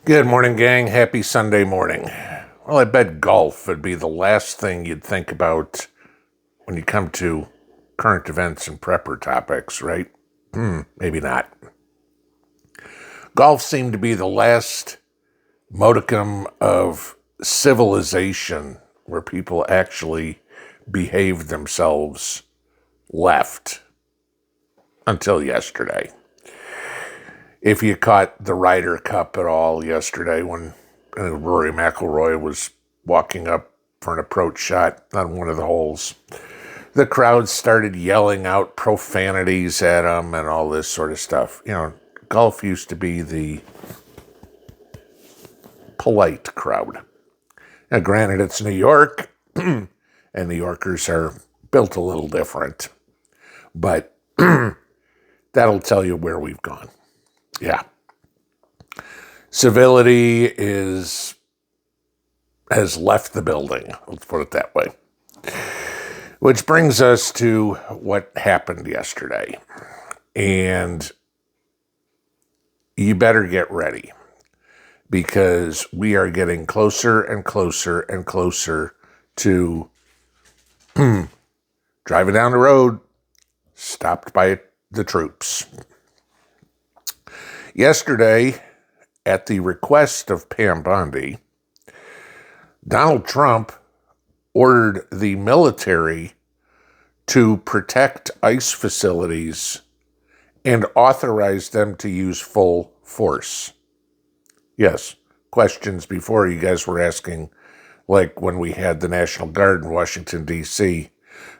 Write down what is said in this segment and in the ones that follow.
Good morning, gang. Happy Sunday morning. Well, I bet golf would be the last thing you'd think about when you come to current events and prepper topics, right? Maybe not. Golf seemed to be the last modicum of civilization where people actually behaved themselves left until yesterday. If you caught the Ryder Cup at all yesterday when Rory McIlroy was walking up for an approach shot on one of the holes, the crowd started yelling out profanities at him and all this sort of stuff. You know, golf used to be the polite crowd. Now, granted, it's New York, and New Yorkers are built a little different, but that'll tell you where we've gone. Yeah. Civility has left the building. Let's put it that way. Which brings us to what happened yesterday. And you better get ready, because we are getting closer and closer and closer to driving down the road, stopped by the troops. Yesterday, at the request of Pam Bondi, Donald Trump ordered the military to protect ICE facilities and authorized them to use full force. Yes, questions before you guys were asking, like when we had the National Guard in Washington, D.C.,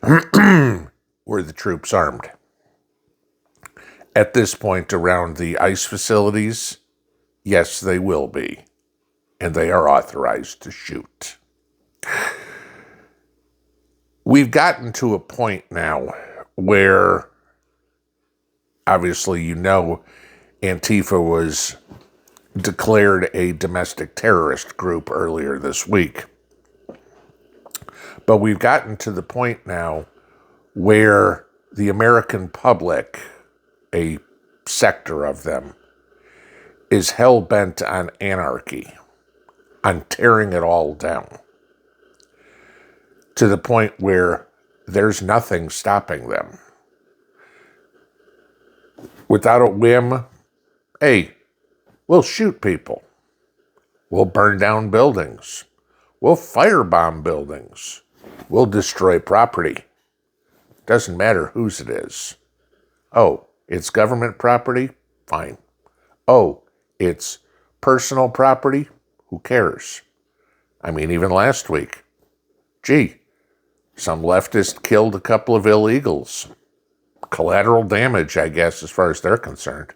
were the troops armed? At this point around the ICE facilities, yes, they will be. And they are authorized to shoot. We've gotten to a point now where, obviously, you know, Antifa was declared a domestic terrorist group earlier this week. But we've gotten to the point now where the American public, a sector of them, is hell-bent on anarchy, on tearing it all down, to the point where there's nothing stopping them. Without a whim, hey, we'll shoot people. We'll burn down buildings. We'll firebomb buildings. We'll destroy property. Doesn't matter whose it is. Oh, it's government property? Fine. Oh, it's personal property? Who cares? I mean, even last week, some leftist killed a couple of illegals. Collateral damage, I guess, as far as they're concerned.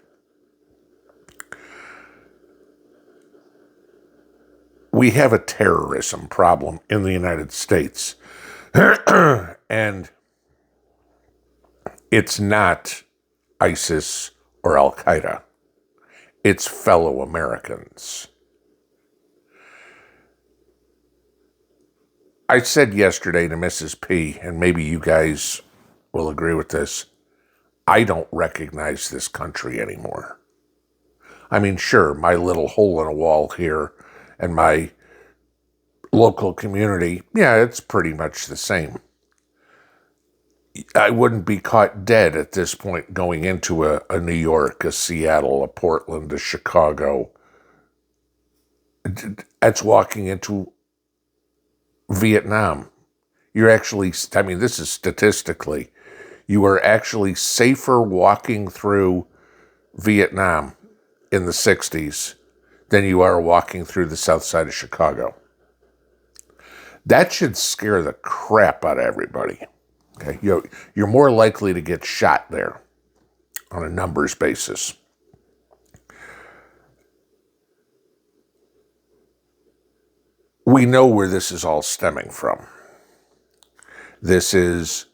We have a terrorism problem in the United States. And it's not ISIS or Al-Qaeda. It's fellow Americans. I said yesterday to Mrs. P, and maybe you guys will agree with this, I don't recognize this country anymore. I mean, sure, my little hole in a wall here and my local community, yeah, it's pretty much the same. I wouldn't be caught dead at this point going into a New York, a Seattle, a Portland, a Chicago. That's walking into Vietnam. You're actually, I mean, this is statistically, you are actually safer walking through Vietnam in the 60s than you are walking through the south side of Chicago. That should scare the crap out of everybody. Okay, you're more likely to get shot there on a numbers basis. We know where this is all stemming from. This is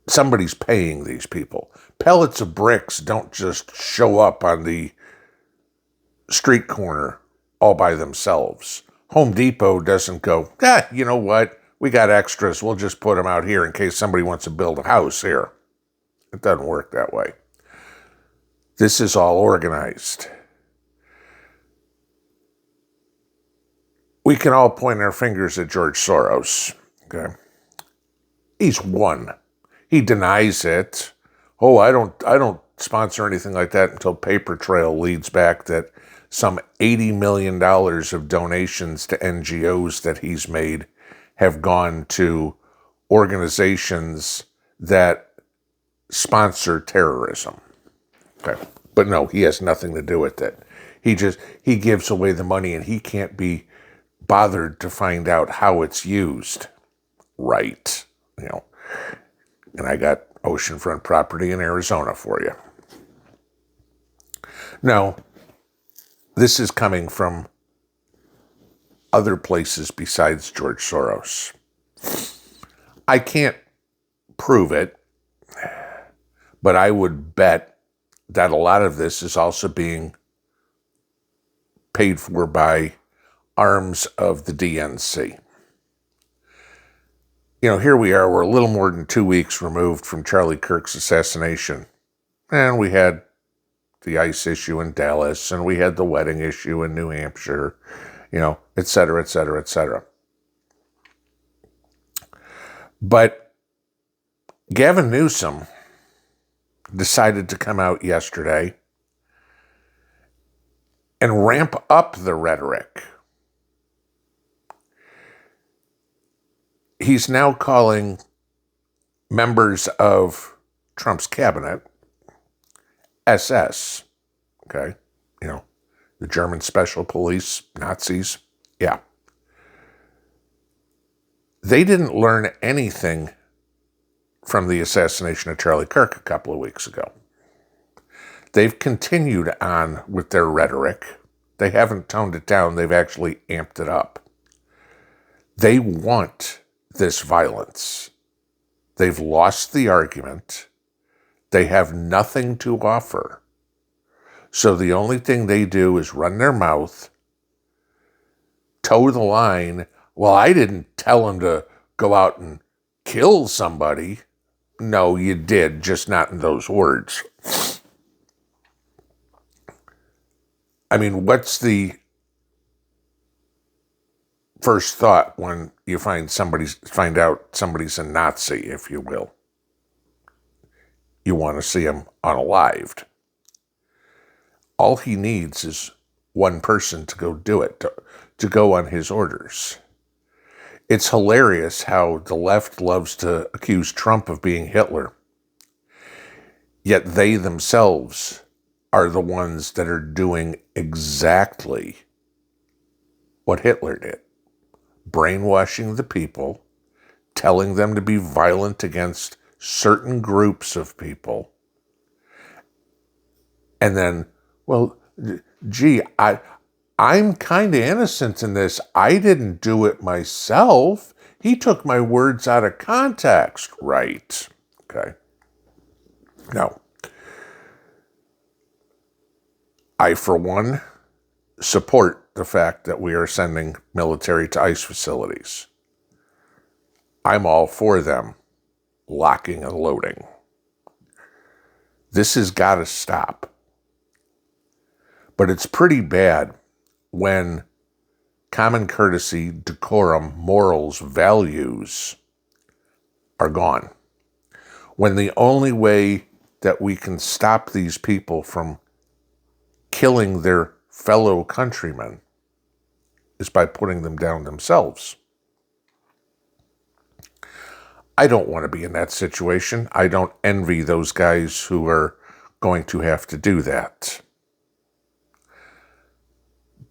somebody's paying these people. Pellets of bricks don't just show up on the street corner all by themselves. Home Depot doesn't go, you know what? We got extras. We'll just put them out here in case somebody wants to build a house here. It doesn't work that way. This is all organized. We can all point our fingers at George Soros. Okay, he's one. He denies it. Oh, I don't sponsor anything like that until paper trail leads back that some $80 million of donations to NGOs that he's made have gone to organizations that sponsor terrorism. Okay. But no, he has nothing to do with it. He gives away the money and he can't be bothered to find out how it's used. Right. And I got oceanfront property in Arizona for you. No, this is coming from other places besides George Soros. I can't prove it, but I would bet that a lot of this is also being paid for by arms of the DNC. Here we are, we're a little more than 2 weeks removed from Charlie Kirk's assassination. And we had the ICE issue in Dallas, and we had the wedding issue in New Hampshire, et cetera, et cetera, et cetera. But Gavin Newsom decided to come out yesterday and ramp up the rhetoric. He's now calling members of Trump's cabinet SS, okay? The German special police, Nazis, yeah. They didn't learn anything from the assassination of Charlie Kirk a couple of weeks ago. They've continued on with their rhetoric. They haven't toned it down. They've actually amped it up. They want this violence. They've lost the argument. They have nothing to offer. So the only thing they do is run their mouth, toe the line. Well, I didn't tell him to go out and kill somebody. No, you did, just not in those words. I mean, what's the first thought when you find out somebody's a Nazi, if you will? You want to see him unalived. All he needs is one person to go do it, to go on his orders. It's hilarious how the left loves to accuse Trump of being Hitler, yet they themselves are the ones that are doing exactly what Hitler did. Brainwashing the people, telling them to be violent against certain groups of people. And then, well, gee, I'm kind of innocent in this. I didn't do it myself. He took my words out of context. Right. Okay. No. I, for one, support the fact that we are sending military to ICE facilities. I'm all for them locking and loading. This has got to stop. But it's pretty bad when common courtesy, decorum, morals, values are gone. When the only way that we can stop these people from killing their fellow countrymen is by putting them down themselves. I don't want to be in that situation. I don't envy those guys who are going to have to do that.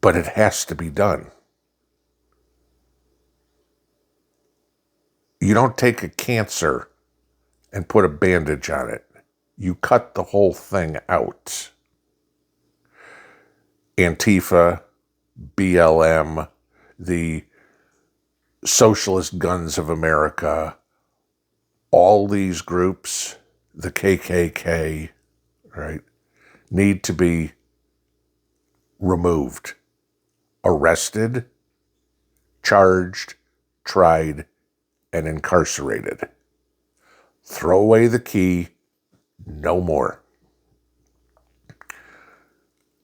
But it has to be done. You don't take a cancer and put a bandage on it. You cut the whole thing out. Antifa, BLM, the Socialist Guns of America, all these groups, the KKK, right, need to be removed, arrested, charged, tried, and incarcerated. Throw away the key, no more.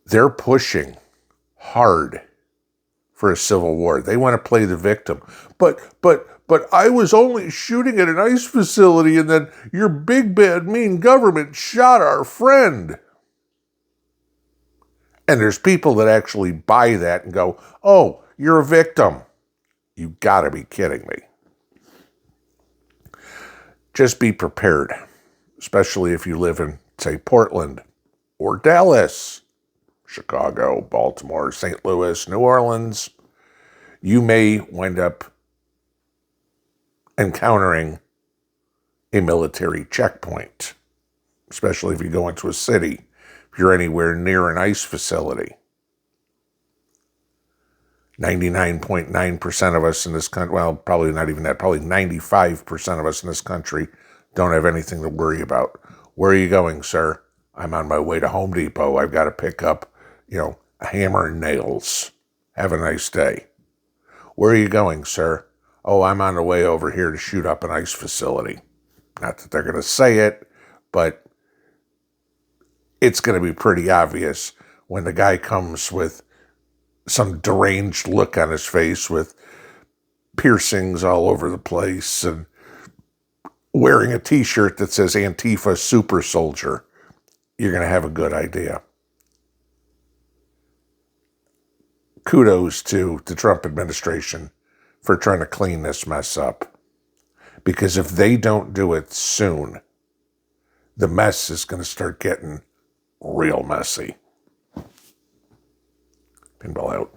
They're pushing hard for a civil war. They want to play the victim. But I was only shooting at an ice facility, and then your big bad mean government shot our friend. And there's people that actually buy that and go, oh, you're a victim. You gotta be kidding me. Just be prepared, especially if you live in, say, Portland or Dallas, Chicago, Baltimore, St. Louis, New Orleans. You may wind up encountering a military checkpoint, especially if you go into a city, if you're anywhere near an ice facility. 99.9% of us in this country, well, probably not even that, probably 95% of us in this country don't have anything to worry about. Where are you going, sir? I'm on my way to Home Depot. I've got to pick up, a hammer and nails. Have a nice day. Where are you going, sir? Oh, I'm on the way over here to shoot up an ice facility. Not that they're going to say it, but it's going to be pretty obvious when the guy comes with some deranged look on his face with piercings all over the place and wearing a t-shirt that says ANTIFA Super Soldier. You're going to have a good idea. Kudos to the Trump administration for trying to clean this mess up. Because if they don't do it soon, the mess is going to start getting real messy. Pinball out.